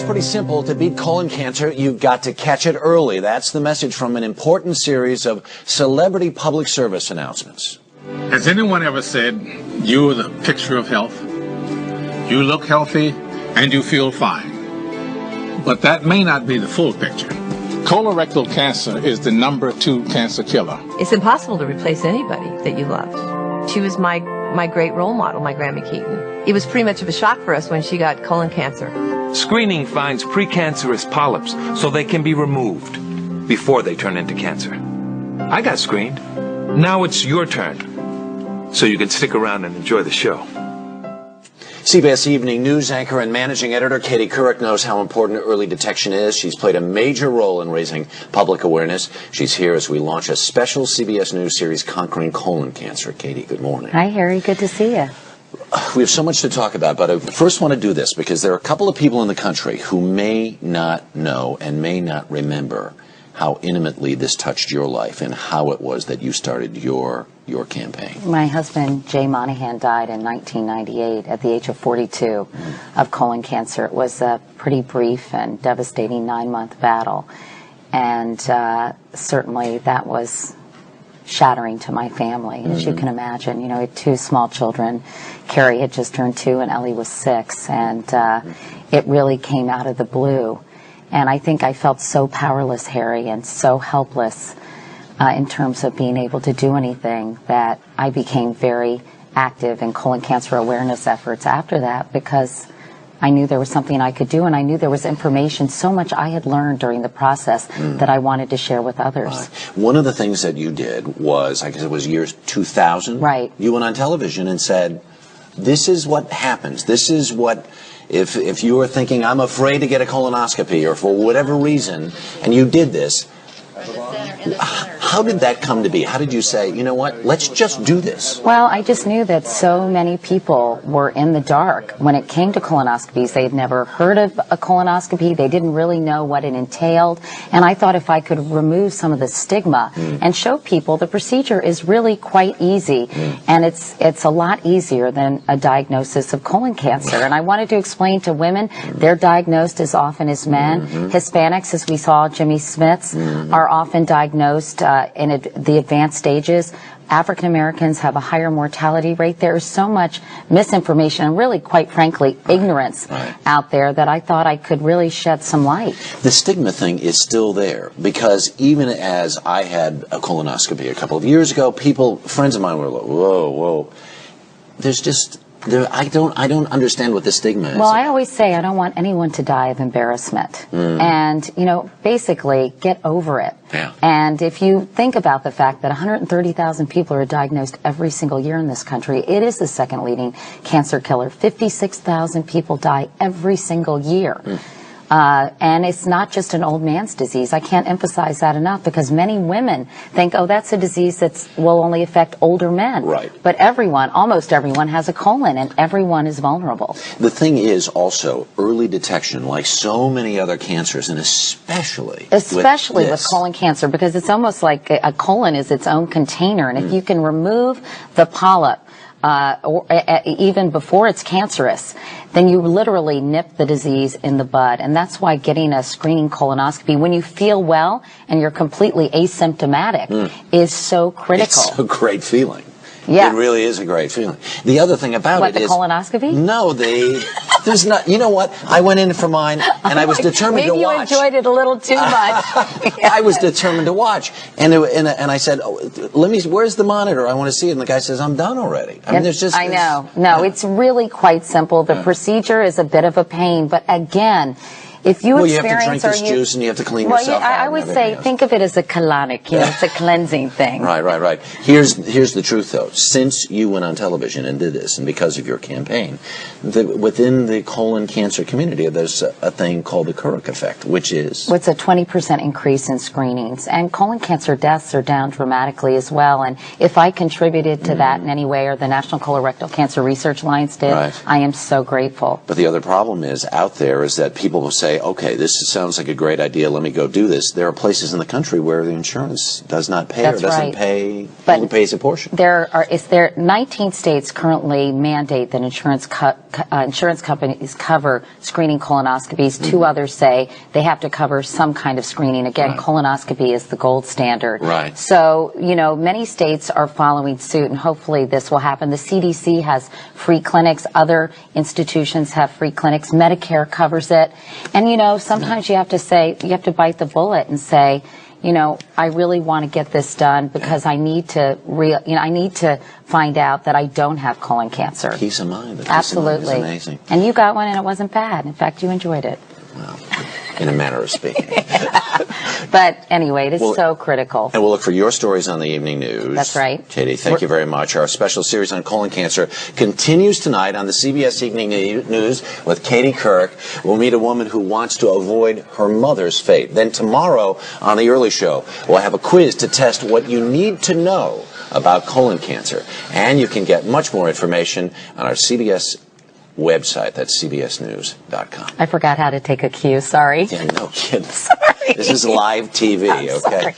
It's pretty simple. To beat colon cancer, you've got to catch it early. That's the message from an important series of celebrity public service announcements. Has anyone ever said, you're the picture of health? You look healthy and you feel fine. But that may not be the full picture. Colorectal cancer is the #2 cancer killer. It's impossible to replace anybody that you loved. She was my great role model, my Grandma Keaton. It was pretty much of a shock for us when she got colon cancer. Screening finds precancerous polyps so they can be removed before they turn into cancer. I got screened. Now it's your turn. So you can stick around and enjoy the show. CBS Evening News anchor and managing editor Katie Couric knows how important early detection is. She's played a major role in raising public awareness. She's here as we launch a special CBS News series, Conquering Colon Cancer. Katie, good morning. Hi, Harry. Good to see you. We have so much to talk about, but I first want to do this because there are a couple of people in the country who may not know and may not remember how intimately this touched your life and how it was that you started your campaign. My husband, Jay Monahan, died in 1998 at the age of 42 of colon cancer. It was a pretty brief and devastating 9-month battle, and certainly that was shattering to my family, as you can imagine. You know, we had 2 small children. Carrie had just turned 2 and Ellie was 6, and it really came out of the blue. And I think I felt so powerless, Harry, and so helpless in terms of being able to do anything that I became very active in colon cancer awareness efforts after that, because I knew there was something I could do, and I knew there was information, so much I had learned during the process that I wanted to share with others. Right. One of the things that you did was, I guess it was year 2000. Right. You went on television and said, this is what happens. This is what, if you were thinking, I'm afraid to get a colonoscopy, or for whatever reason, and you did this, how did that come to be? How did you say, you know what, let's just do this? Well, I just knew that so many people were in the dark when it came to colonoscopies. They had never heard of a colonoscopy. They didn't really know what it entailed. And I thought if I could remove some of the stigma and show people the procedure is really quite easy, and it's a lot easier than a diagnosis of colon cancer. And I wanted to explain to women, they're diagnosed as often as men. Hispanics, as we saw, Jimmy Smiths, are often diagnosed in the advanced stages. African Americans have a higher mortality rate. There is so much misinformation and really, quite frankly, ignorance out there that I thought I could really shed some light. The stigma thing is still there, because even as I had a colonoscopy a couple of years ago, friends of mine were like, whoa. There's just... I don't understand what the stigma is. Well, I always say I don't want anyone to die of embarrassment. And, you know, basically get over it. Yeah. And if you think about the fact that 130,000 people are diagnosed every single year in this country, it is the second leading cancer killer. 56,000 people die every single year. And it's not just an old man's disease. I can't emphasize that enough, because many women think, oh, that's a disease that will only affect older men. Right. But everyone, almost everyone, has a colon, and everyone is vulnerable. The thing is also early detection, like so many other cancers, and especially with colon cancer, because it's almost like a colon is its own container, and if you can remove the polyp, or even before it's cancerous, then you literally nip the disease in the bud. And that's why getting a screening colonoscopy when you feel well and you're completely asymptomatic is so critical. It's a great feeling. Yeah. It really is a great feeling. The other thing about it is... What, the colonoscopy? No, there's not... You know what? I went in for mine, and I was determined to watch. Maybe you enjoyed it a little too much. I was determined to watch. And I said, where's the monitor? I want to see it. And the guy says, I'm done already. I mean, there's just... I know. No, it's really quite simple. The procedure is a bit of a pain, but again... If you you have to drink this juice and you have to clean yourself out. I would say think of it as a colonic. You know, it's a cleansing thing. Right. Here's the truth, though. Since you went on television and did this, and because of your campaign, within the colon cancer community, there's a thing called the Couric effect, which is... It's a 20% increase in screenings. And colon cancer deaths are down dramatically as well. And if I contributed to that in any way, or the National Colorectal Cancer Research Alliance did, I am so grateful. But the other problem is out there is that people will say, say, okay, sounds like a great idea, let me go do this, there are places in the country where the insurance does not pay That's or doesn't right. pay, But only pays a portion. There 19 states currently mandate that insurance companies cover screening colonoscopies. 2 others say they have to cover some kind of screening. Again, Right. colonoscopy is the gold standard. Right. So, many states are following suit, and hopefully this will happen. The CDC has free clinics. Other institutions have free clinics. Medicare covers it. And, sometimes you have to bite the bullet and say, I really want to get this done because I need to find out that I don't have colon cancer. Peace of mind. The peace Absolutely. of mind is amazing. And you got one and it wasn't bad. In fact, you enjoyed it. Well, in a manner of speaking. But anyway, it is Well, so critical. And we'll look for your stories on the evening news. That's right. Katie, thank you very much. Our special series on colon cancer continues tonight on the CBS Evening News with Katie Couric. We'll meet a woman who wants to avoid her mother's fate. Then tomorrow on The Early Show, we'll have a quiz to test what you need to know about colon cancer. And you can get much more information on our CBS website. That's cbsnews.com. I forgot how to take a cue. Sorry. Yeah, no kidding. Sorry. This is live TV, I'm okay? sorry.